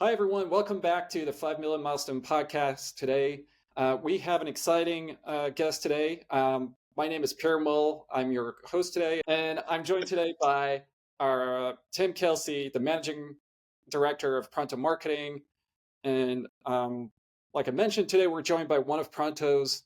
Hi, everyone. Welcome back to the 5 Million Milestone podcast. Today, we have an exciting guest today. My name is Pierre and I'm your host today, and I'm joined today by our Tim Kelsey, the Managing Director of Pronto Marketing. And like I mentioned, today we're joined by one of Pronto's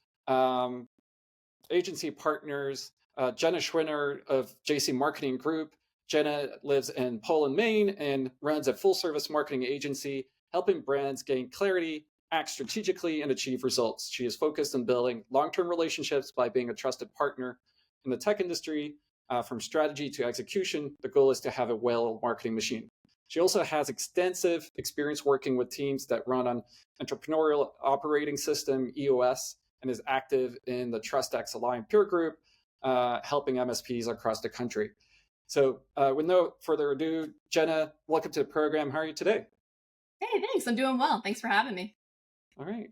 agency partners, Jenna Chouinard of JC Marketing Group. Jenna lives in Poland, Maine, and runs a full-service marketing agency, helping brands gain clarity, act strategically, and achieve results. She is focused on building long-term relationships by being a trusted partner in the tech industry. From strategy to execution, the goal is to have a well marketing machine. She also has extensive experience working with teams that run on Entrepreneurial Operating System, EOS, and is active in the TrustX Aligned peer group, helping MSPs across the country. So with no further ado, Jenna, welcome to the program. How are you today? Hey, thanks. I'm doing well. Thanks for having me. All right.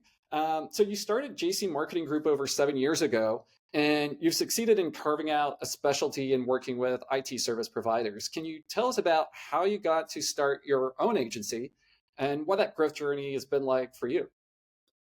So you started JC Marketing Group over 7 years ago, and you've succeeded in carving out a specialty in working with IT service providers. Can you tell us about how you got to start your own agency and what that growth journey has been like for you?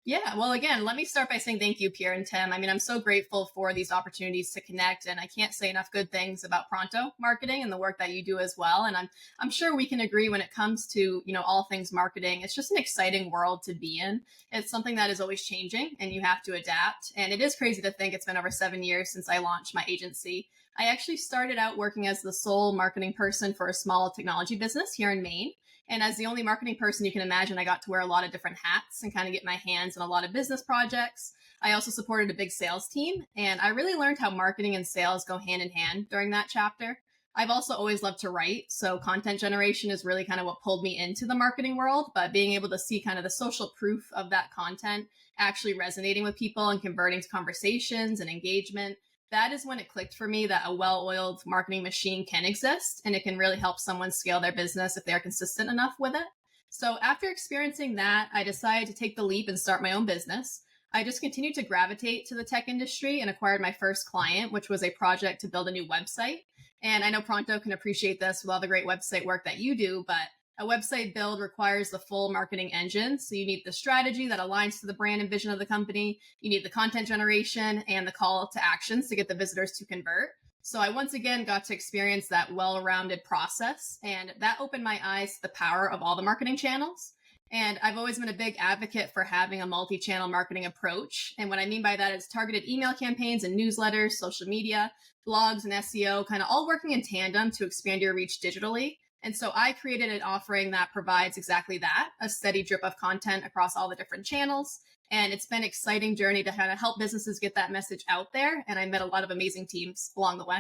Yeah, well, again, let me start by saying thank you, Pierre and Tim. I mean, I'm so grateful for these opportunities to connect, and I can't say enough good things about Pronto Marketing and the work that you do as well. And I'm sure we can agree when it comes to, all things marketing. It's just an exciting world to be in. It's something that is always changing, and you have to adapt. And it is crazy to think it's been over 7 years since I launched my agency. I actually started out working as the sole marketing person for a small technology business here in Maine. And as the only marketing person you can imagine, I got to wear a lot of different hats and kind of get my hands on a lot of business projects. I also supported a big sales team, and I really learned how marketing and sales go hand in hand during that chapter. I've also always loved to write, so content generation is really kind of what pulled me into the marketing world, but being able to see kind of the social proof of that content actually resonating with people and converting to conversations and engagement, that is when it clicked for me that a well-oiled marketing machine can exist and it can really help someone scale their business if they're consistent enough with it. So after experiencing that, I decided to take the leap and start my own business. I just continued to gravitate to the tech industry and acquired my first client, which was a project to build a new website. And I know Pronto can appreciate this with all the great website work that you do, but a website build requires the full marketing engine. So you need the strategy that aligns to the brand and vision of the company. You need the content generation and the call to actions to get the visitors to convert. So I once again got to experience that well-rounded process, and that opened my eyes to the power of all the marketing channels. And I've always been a big advocate for having a multi-channel marketing approach. And what I mean by that is targeted email campaigns and newsletters, social media, blogs, and SEO, kind of all working in tandem to expand your reach digitally. And so I created an offering that provides exactly that, a steady drip of content across all the different channels. And it's been an exciting journey to kind of help businesses get that message out there. And I met a lot of amazing teams along the way.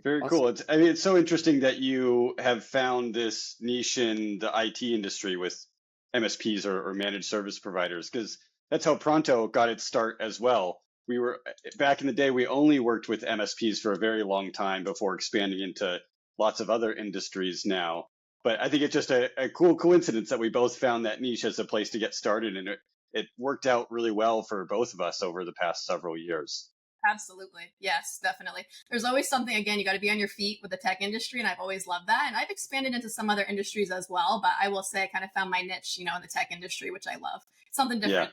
Very cool. It's so interesting that you have found this niche in the IT industry with MSPs or managed service providers, because that's how Pronto got its start as well. We were back in the day, we only worked with MSPs for a very long time before expanding into lots of other industries now. But I think it's just a cool coincidence that we both found that niche as a place to get started. And it worked out really well for both of us over the past several years. Absolutely. Yes, definitely. There's always something, again, you got to be on your feet with the tech industry. And I've always loved that. And I've expanded into some other industries as well. But I will say I kind of found my niche, in the tech industry, which I love. Something different.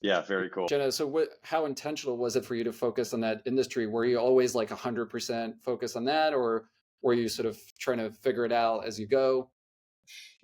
Yeah, very cool. Jenna, so how intentional was it for you to focus on that industry? Were you always like 100% focused on that, or were you sort of trying to figure it out as you go?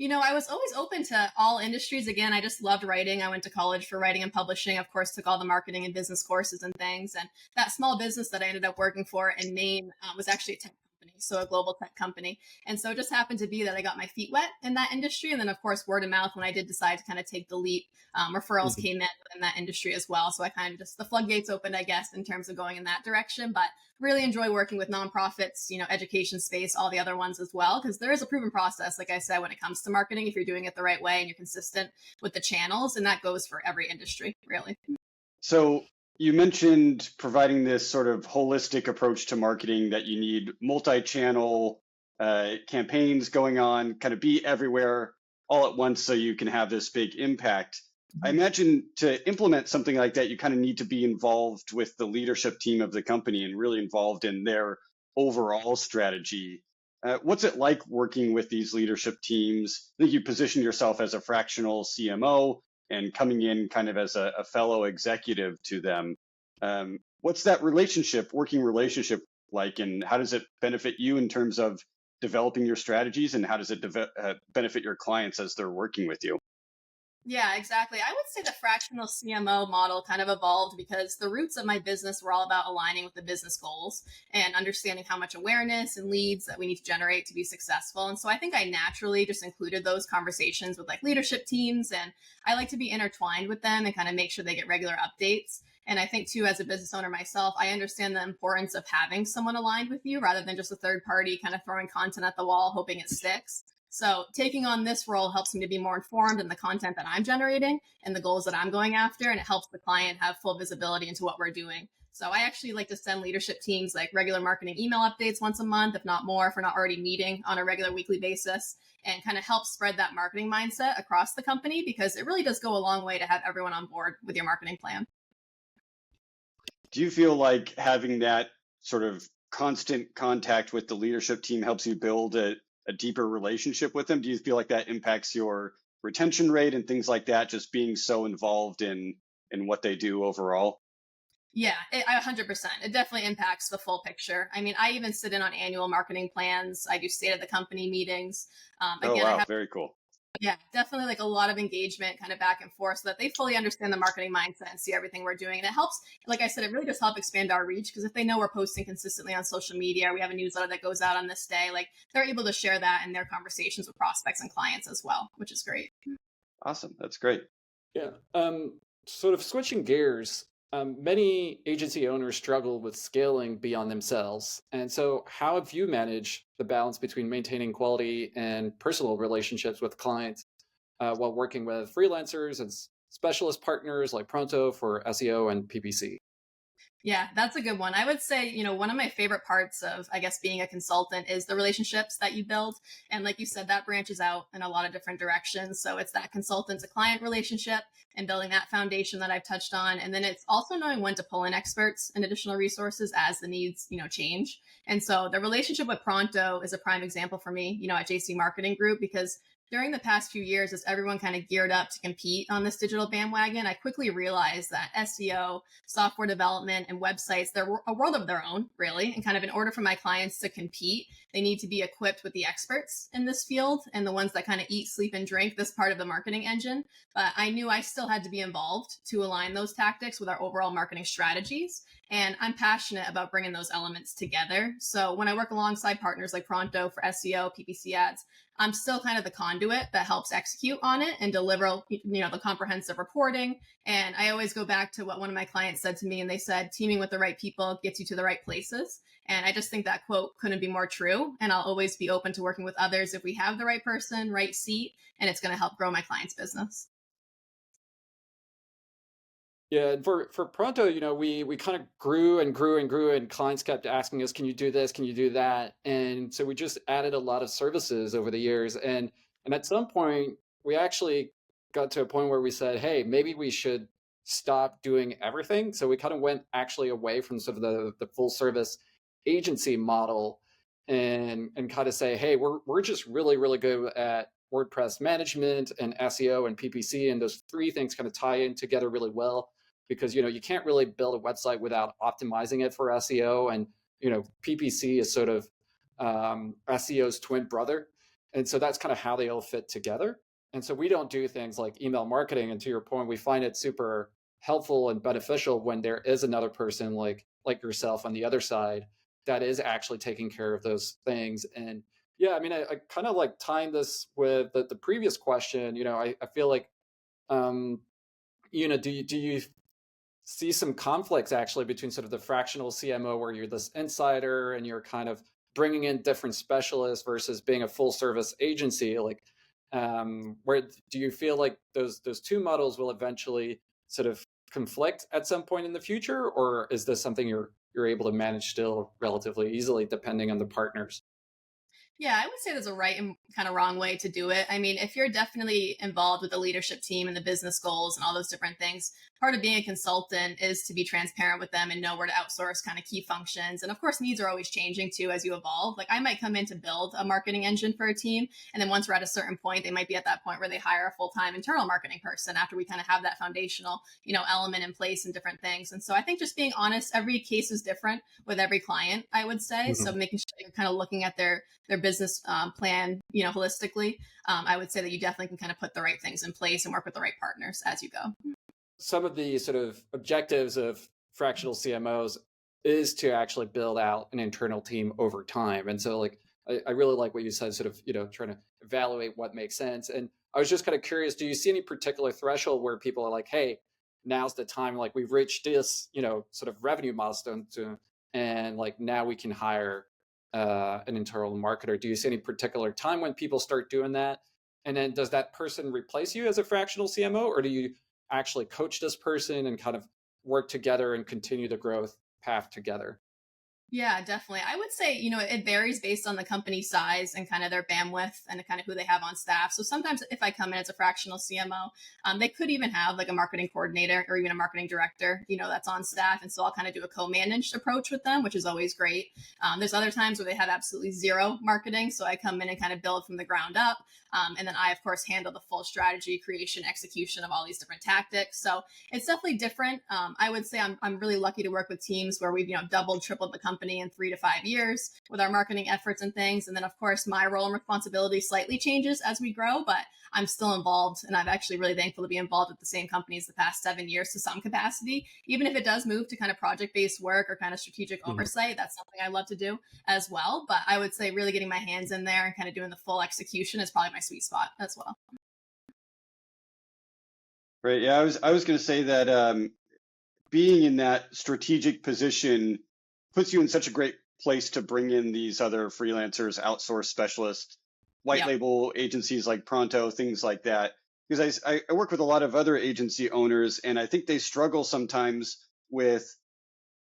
I was always open to all industries. Again, I just loved writing. I went to college for writing and publishing, of course, took all the marketing and business courses and things. And that small business that I ended up working for in Maine was actually a tech company, so a global tech company. And so it just happened to be that I got my feet wet in that industry. And then, of course, word of mouth, when I did decide to kind of take the leap, referrals came in that industry as well. So I kind of the floodgates opened, I guess, in terms of going in that direction. But really enjoy working with nonprofits, education space, all the other ones as well, because there is a proven process, like I said, when it comes to marketing, if you're doing it the right way and you're consistent with the channels, and that goes for every industry, really. So you mentioned providing this sort of holistic approach to marketing, that you need multi-channel campaigns going on, kind of be everywhere all at once so you can have this big impact. I imagine to implement something like that, you kind of need to be involved with the leadership team of the company and really involved in their overall strategy. What's it like working with these leadership teams? I think you position yourself as a fractional CMO and coming in kind of as a fellow executive to them. What's that working relationship like, and how does it benefit you in terms of developing your strategies, and how does it benefit your clients as they're working with you? Yeah, exactly. I would say the fractional CMO model kind of evolved because the roots of my business were all about aligning with the business goals and understanding how much awareness and leads that we need to generate to be successful. And so I think I naturally just included those conversations with like leadership teams, and I like to be intertwined with them and kind of make sure they get regular updates. And I think too, as a business owner myself, I understand the importance of having someone aligned with you rather than just a third party kind of throwing content at the wall, hoping it sticks. So taking on this role helps me to be more informed in the content that I'm generating and the goals that I'm going after. And it helps the client have full visibility into what we're doing. So I actually like to send leadership teams like regular marketing email updates once a month, if not more, if we're not already meeting on a regular weekly basis, and kind of help spread that marketing mindset across the company, because it really does go a long way to have everyone on board with your marketing plan. Do you feel like having that sort of constant contact with the leadership team helps you build a deeper relationship with them? Do you feel like that impacts your retention rate and things like that, just being so involved in what they do overall? Yeah, 100%. It definitely impacts the full picture. I mean, I even sit in on annual marketing plans. I do state of the company meetings. Oh, Again, I wow, have, very cool. yeah, definitely like a lot of engagement kind of back and forth so that they fully understand the marketing mindset and see everything we're doing. And it helps, like I said, it really does help expand our reach, because if they know we're posting consistently on social media, we have a newsletter that goes out on this day, like they're able to share that in their conversations with prospects and clients as well, which is great. Awesome. That's great. Yeah. Sort of switching gears, many agency owners struggle with scaling beyond themselves. And so, how have you managed the balance between maintaining quality and personal relationships with clients while working with freelancers and specialist partners like Pronto for SEO and PPC? Yeah, that's a good one. I would say, one of my favorite parts of, I guess, being a consultant is the relationships that you build. And like you said, that branches out in a lot of different directions. So it's that consultant to client relationship and building that foundation that I've touched on. And then it's also knowing when to pull in experts and additional resources as the needs, change. And so the relationship with Pronto is a prime example for me, at JC Marketing Group, because during the past few years, as everyone kind of geared up to compete on this digital bandwagon, I quickly realized that SEO, software development, and websites, they're a world of their own, really. And kind of in order for my clients to compete, they need to be equipped with the experts in this field and the ones that kind of eat, sleep, and drink this part of the marketing engine. But I knew I still had to be involved to align those tactics with our overall marketing strategies. And I'm passionate about bringing those elements together. So when I work alongside partners like Pronto for SEO, PPC ads, I'm still kind of the conduit that helps execute on it and deliver, the comprehensive reporting. And I always go back to what one of my clients said to me, and they said, teaming with the right people gets you to the right places. And I just think that quote couldn't be more true. And I'll always be open to working with others if we have the right person, right seat, and it's going to help grow my client's business. Yeah, and for Pronto, we kind of grew and grew and grew, and clients kept asking us, "Can you do this? Can you do that?" And so we just added a lot of services over the years, and at some point, we actually got to a point where we said, "Hey, maybe we should stop doing everything." So we kind of went actually away from sort of the full service agency model, and kind of say, "Hey, we're just really really good at WordPress management and SEO and PPC, and those three things kind of tie in together really well." Because you can't really build a website without optimizing it for SEO, and PPC is sort of SEO's twin brother, and so that's kind of how they all fit together. And so we don't do things like email marketing, and to your point, we find it super helpful and beneficial when there is another person like yourself on the other side that is actually taking care of those things. And yeah, I mean, I kind of like tying this with the previous question. I feel like do you see some conflicts actually between sort of the fractional CMO, where you're this insider and you're kind of bringing in different specialists, versus being a full service agency? Like, where do you feel like those two models will eventually sort of conflict at some point in the future, or is this something you're able to manage still relatively easily depending on the partners? Yeah, I would say there's a right and kind of wrong way to do it. I mean, if you're definitely involved with the leadership team and the business goals and all those different things, part of being a consultant is to be transparent with them and know where to outsource kind of key functions. And of course, needs are always changing too as you evolve. Like I might come in to build a marketing engine for a team, and then once we're at a certain point, they might be at that point where they hire a full-time internal marketing person after we kind of have that foundational, element in place and different things. And so I think just being honest, every case is different with every client, I would say. So making sure you're kind of looking at their business plan, holistically. I would say that you definitely can kind of put the right things in place and work with the right partners as you go. Some of the sort of objectives of fractional CMOs is to actually build out an internal team over time. And so like, I really like what you said, sort of, trying to evaluate what makes sense. And I was just kind of curious, do you see any particular threshold where people are like, hey, now's the time, like we've reached this, sort of revenue milestone and like now we can hire an internal marketer? Do you see any particular time when people start doing that? And then does that person replace you as a fractional CMO, or do you actually coach this person and kind of work together and continue the growth path together? Yeah, definitely. I would say, it varies based on the company size and kind of their bandwidth and kind of who they have on staff. So sometimes if I come in as a fractional CMO, they could even have like a marketing coordinator or even a marketing director, that's on staff. And so I'll kind of do a co-managed approach with them, which is always great. There's other times where they have absolutely zero marketing. So I come in and kind of build from the ground up. And then I, of course, handle the full strategy, creation, execution of all these different tactics. So it's definitely different. I would say I'm really lucky to work with teams where we've, doubled, tripled the company in 3 to 5 years with our marketing efforts and things. And then, of course, my role and responsibility slightly changes as we grow, but I'm still involved. And I'm actually really thankful to be involved with the same companies the past 7 years to some capacity. Even if it does move to kind of project-based work or kind of strategic oversight, that's something I love to do as well. But I would say really getting my hands in there and kind of doing the full execution is probably my sweet spot as well. Right. Yeah, I was going to say that being in that strategic position puts you in such a great place to bring in these other freelancers, outsource specialists, white label agencies like Pronto, things like that. Because I work with a lot of other agency owners, and I think they struggle sometimes with,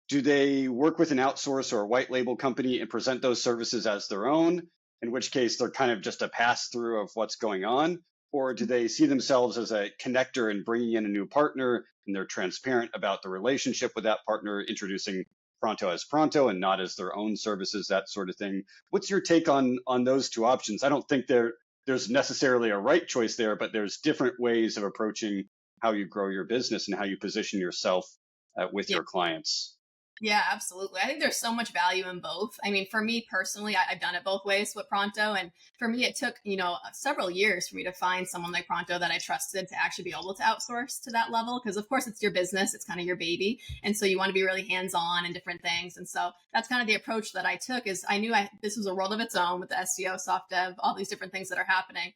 do they work with an outsource or a white label company and present those services as their own, in which case they're kind of just a pass through of what's going on? Or do they see themselves as a connector and bringing in a new partner, and they're transparent about the relationship with that partner, introducing Pronto as Pronto and not as their own services, that sort of thing? What's your take on those two options? I don't think there's necessarily a right choice there, but there's different ways of approaching how you grow your business and how you position yourself with your clients. Yeah, absolutely. I think there's so much value in both. I mean, for me personally, I've done it both ways with Pronto. And for me, it took, several years for me to find someone like Pronto that I trusted to actually be able to outsource to that level. Because of course it's your business, it's kind of your baby. And so you want to be really hands-on and different things. And so that's kind of the approach that I took. Is I knew this was a world of its own with the SEO, soft dev, all these different things that are happening.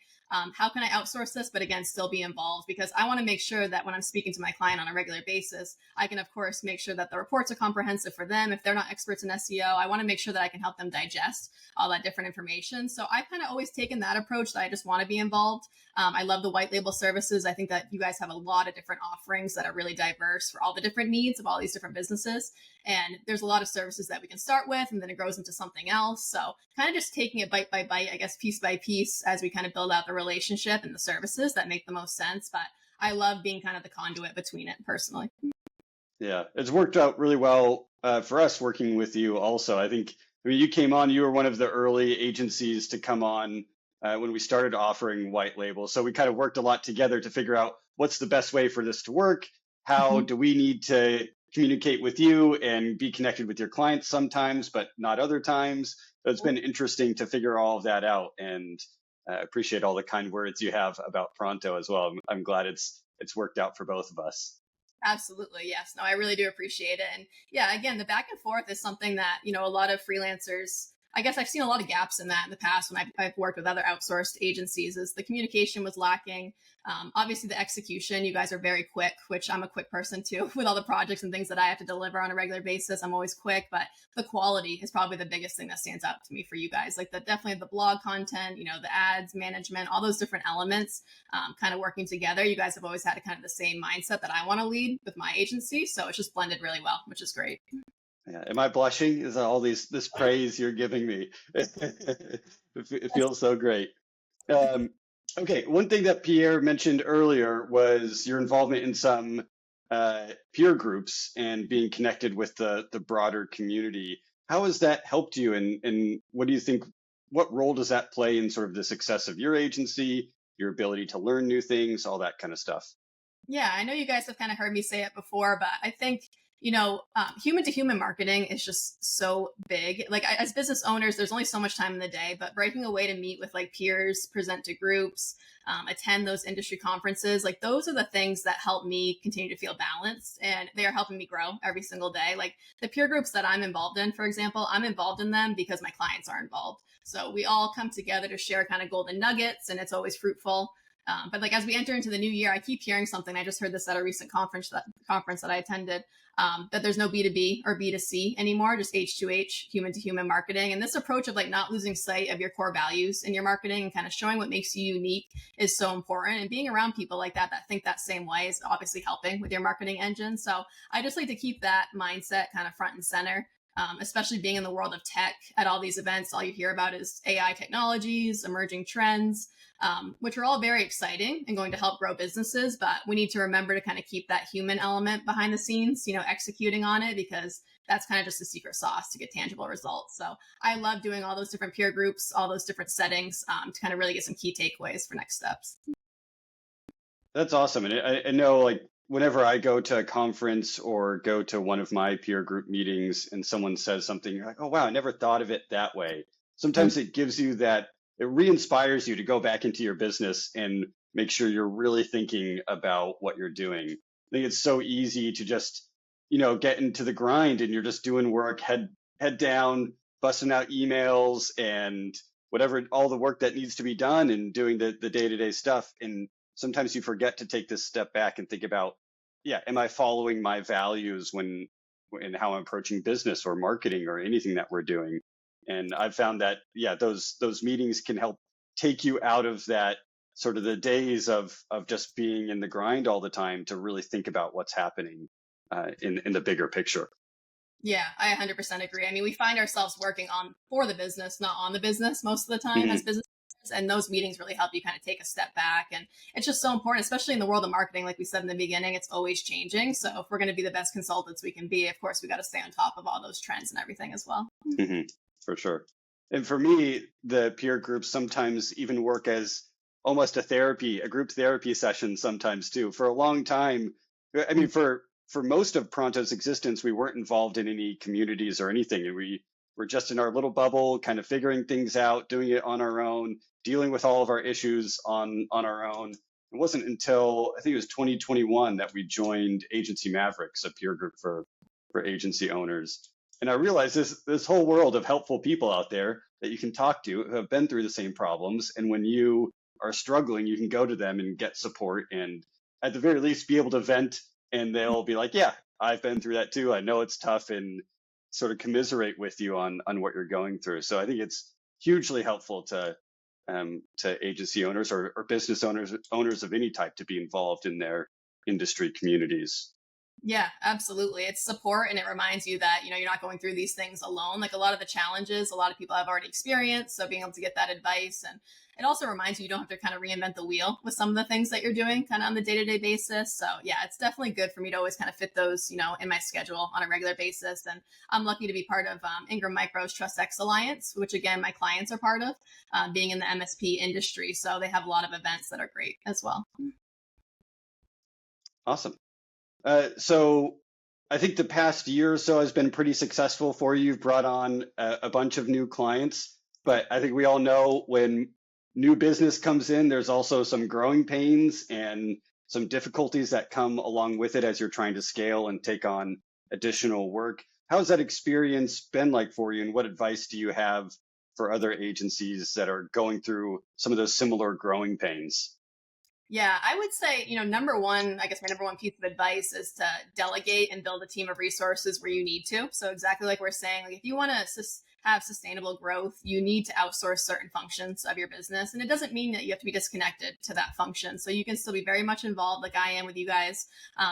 How can I outsource this, but again, still be involved? Because I want to make sure that when I'm speaking to my client on a regular basis, I can, of course, make sure that the reports are comprehensive for them. If they're not experts in SEO, I want to make sure that I can help them digest all that different information. So I've kind of always taken that approach that I just want to be involved. I love the white label services. I think that you guys have a lot of different offerings that are really diverse for all the different needs of all these different businesses. And there's a lot of services that we can start with, and then it grows into something else. So kind of just taking it bite by bite, I guess, piece by piece as we kind of build out the relationship and the services that make the most sense. But I love being kind of the conduit between it personally. Yeah, it's worked out really well for us working with you also. I mean, you came on, you were one of the early agencies to come on when we started offering white label. So we kind of worked a lot together to figure out what's the best way for this to work. How do we need to communicate with you and be connected with your clients sometimes, but not other times? So it's been interesting to figure all of that out, and appreciate all the kind words you have about Pronto as well. I'm glad it's worked out for both of us. Absolutely. Yes. No, I really do appreciate it. And yeah, again, the back and forth is something that, a lot of freelancers, I guess I've seen a lot of gaps in that in the past when I've worked with other outsourced agencies. Is the communication was lacking. Obviously the execution, you guys are very quick, which I'm a quick person too, with all the projects and things that I have to deliver on a regular basis. I'm always quick, but the quality is probably the biggest thing that stands out to me for you guys. Like definitely the blog content, the ads management, all those different elements, kind of working together. You guys have always had kind of the same mindset that I want to lead with my agency. So it's just blended really well, which is great. Yeah. Am I blushing? Is all this praise you're giving me? It feels so great. Okay, one thing that Pierre mentioned earlier was your involvement in some peer groups and being connected with the broader community. How has that helped you? And what do you think, what role does that play in sort of the success of your agency, your ability to learn new things, all that kind of stuff? Yeah, I know you guys have kind of heard me say it before, but I think, human to human marketing is just so big. Like as business owners, there's only so much time in the day, but breaking away to meet with like peers, present to groups, attend those industry conferences, like those are the things that help me continue to feel balanced, and they are helping me grow every single day. Like the peer groups that I'm involved in, for example, I'm involved in them because my clients are involved. So we all come together to share kind of golden nuggets, and it's always fruitful. But like as we enter into the new year, I keep hearing something. I just heard this at a recent conference that I attended, that there's no B2B or B2C anymore, just H2H, human to human marketing. And this approach of like not losing sight of your core values in your marketing and kind of showing what makes you unique is so important. And being around people like that think that same way is obviously helping with your marketing engine. So I just like to keep that mindset kind of front and center. Especially being in the world of tech at all these events, all you hear about is AI technologies, emerging trends, which are all very exciting and going to help grow businesses. But we need to remember to kind of keep that human element behind the scenes, executing on it, because that's kind of just the secret sauce to get tangible results. So I love doing all those different peer groups, all those different settings, to kind of really get some key takeaways for next steps. That's awesome. And I know, like, whenever I go to a conference or go to one of my peer group meetings and someone says something, you're like, oh, wow, I never thought of it that way. Sometimes it gives you that, it re-inspires you to go back into your business and make sure you're really thinking about what you're doing. I think it's so easy to just, get into the grind and you're just doing work, head down, busting out emails and whatever, all the work that needs to be done and doing the day-to-day stuff. And sometimes you forget to take this step back and think about, am I following my values when in how I'm approaching business or marketing or anything that we're doing? And I've found that, those meetings can help take you out of that sort of the days of just being in the grind all the time to really think about what's happening in the bigger picture. Yeah, I 100% agree. I mean, we find ourselves working for the business, not on the business most of the time as business. And those meetings really help you kind of take a step back. And it's just so important, especially in the world of marketing. Like we said in the beginning, it's always changing. So if we're going to be the best consultants we can be, of course, we got to stay on top of all those trends and everything as well. Mm-hmm. For sure. And for me, the peer groups sometimes even work as almost a group therapy session sometimes too. For a long time, I mean, for most of Pronto's existence, we weren't involved in any communities or anything. And we were just in our little bubble, kind of figuring things out, doing it on our own, dealing with all of our issues on our own. It wasn't until I think it was 2021 that we joined Agency Mavericks, a peer group for agency owners. And I realized this whole world of helpful people out there that you can talk to who have been through the same problems. And when you are struggling, you can go to them and get support and at the very least be able to vent, and they'll be like, yeah, I've been through that too. I know it's tough, and sort of commiserate with you on what you're going through. So I think it's hugely helpful to agency owners or business owners of any type to be involved in their industry communities. Yeah, absolutely. It's support, and it reminds you that, you're not going through these things alone. Like a lot of the challenges, a lot of people have already experienced. So being able to get that advice, and it also reminds you don't have to kind of reinvent the wheel with some of the things that you're doing kind of on the day-to-day basis. So yeah, it's definitely good for me to always kind of fit those, in my schedule on a regular basis. And I'm lucky to be part of Ingram Micro's Trust X Alliance, which again, my clients are part of, being in the MSP industry. So they have a lot of events that are great as well. Awesome. So I think the past year or so has been pretty successful for you. You've brought on a bunch of new clients, but I think we all know when new business comes in, there's also some growing pains and some difficulties that come along with it as you're trying to scale and take on additional work. How's that experience been like for you, and what advice do you have for other agencies that are going through some of those similar growing pains? Yeah, I would say, number one, I guess my number one piece of advice is to delegate and build a team of resources where you need to. So exactly like we're saying, like if you want to have sustainable growth, you need to outsource certain functions of your business. And it doesn't mean that you have to be disconnected to that function. So you can still be very much involved, like I am with you guys,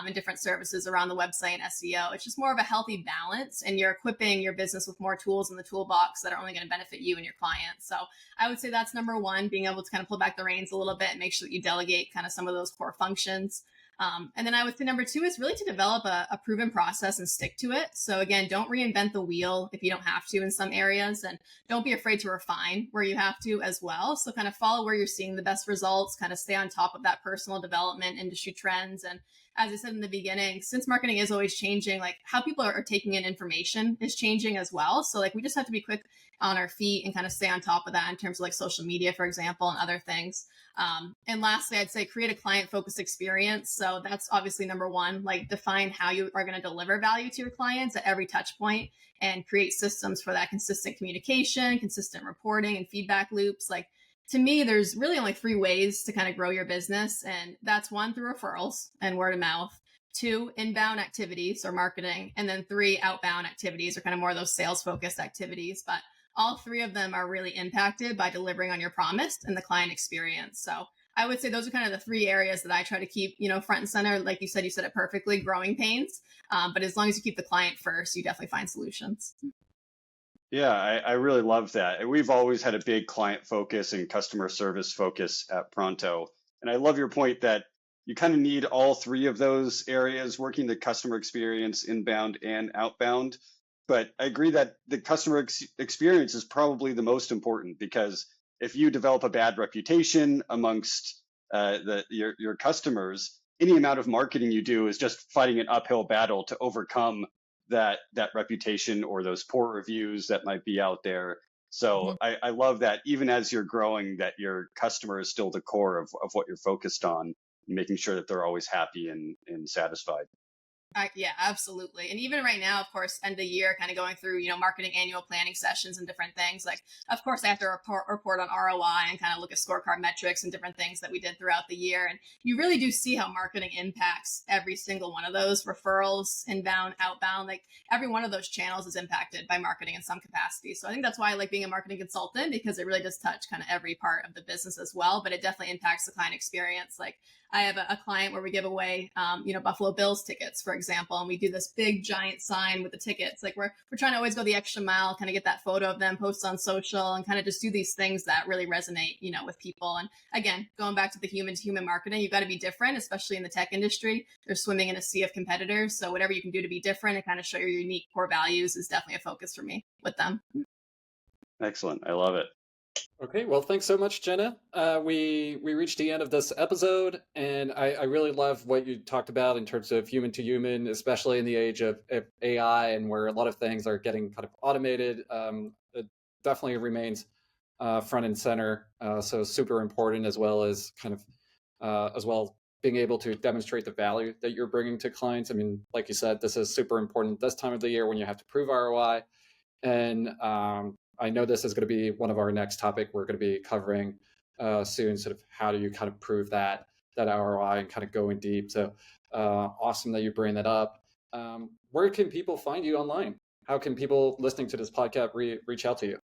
in different services around the website and SEO. It's just more of a healthy balance, and you're equipping your business with more tools in the toolbox that are only going to benefit you and your clients. So I would say that's number one, being able to kind of pull back the reins a little bit and make sure that you delegate kind of some of those core functions. And then I would say number two is really to develop a proven process and stick to it. So again, don't reinvent the wheel if you don't have to in some areas, and don't be afraid to refine where you have to as well. So kind of follow where you're seeing the best results, kind of stay on top of that personal development, industry trends. And as I said in the beginning, since marketing is always changing, like how people are taking in information is changing as well. So like we just have to be quick on our feet and kind of stay on top of that in terms of like social media, for example, and other things. And lastly, I'd say create a client focused experience. So that's obviously number one, like define how you are going to deliver value to your clients at every touch point and create systems for that consistent communication, consistent reporting and feedback loops. Like to me, there's really only three ways to kind of grow your business. And that's one, through referrals and word of mouth, two, inbound activities or marketing, and then three, outbound activities or kind of more of those sales focused activities. But all three of them are really impacted by delivering on your promise and the client experience. So I would say those are kind of the three areas that I try to keep, front and center. Like you said it perfectly, growing pains. But as long as you keep the client first, you definitely find solutions. Yeah, I really love that. And we've always had a big client focus and customer service focus at Pronto. And I love your point that you kind of need all three of those areas, working the customer experience, inbound and outbound. But I agree that the customer experience is probably the most important, because if you develop a bad reputation amongst your customers, any amount of marketing you do is just fighting an uphill battle to overcome that reputation or those poor reviews that might be out there. So I love that even as you're growing, that your customer is still the core of what you're focused on, making sure that they're always happy and satisfied. Yeah, absolutely. And even right now, of course, end of year, kind of going through, marketing annual planning sessions and different things. Like, of course, I have to report on ROI and kind of look at scorecard metrics and different things that we did throughout the year. And you really do see how marketing impacts every single one of those referrals, inbound, outbound. Like every one of those channels is impacted by marketing in some capacity. So I think that's why I like being a marketing consultant, because it really does touch kind of every part of the business as well. But it definitely impacts the client experience. Like I have a client where we give away, Buffalo Bills tickets, for example, and we do this big giant sign with the tickets. Like we're trying to always go the extra mile, kind of get that photo of them, post on social, and kind of just do these things that really resonate, with people. And again, going back to the human to human marketing, you've got to be different, especially in the tech industry. They're swimming in a sea of competitors. So whatever you can do to be different and kind of show your unique core values is definitely a focus for me with them. Excellent. I love it. Okay, well, thanks so much, Jenna. We reached the end of this episode, and I really love what you talked about in terms of human to human, especially in the age of AI and where a lot of things are getting kind of automated. It definitely remains front and center, so super important, as well as being able to demonstrate the value that you're bringing to clients. I mean, like you said, this is super important this time of the year when you have to prove ROI, and I know this is going to be one of our next topic we're going to be covering soon, sort of how do you kind of prove that ROI and kind of going deep. So awesome that you bring that up. Where can people find you online? How can people listening to this podcast reach out to you?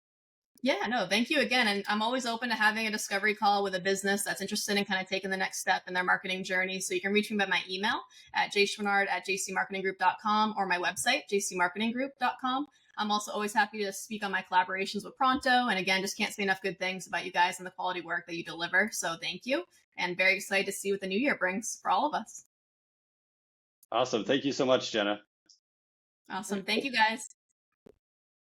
Yeah, no, thank you again. And I'm always open to having a discovery call with a business that's interested in kind of taking the next step in their marketing journey. So you can reach me by my email at jchouinard@jcmarketinggroup.com or my website, jcmarketinggroup.com. I'm also always happy to speak on my collaborations with Pronto. And again, just can't say enough good things about you guys and the quality work that you deliver. So thank you. And very excited to see what the new year brings for all of us. Awesome. Thank you so much, Jenna. Awesome. Thank you, guys.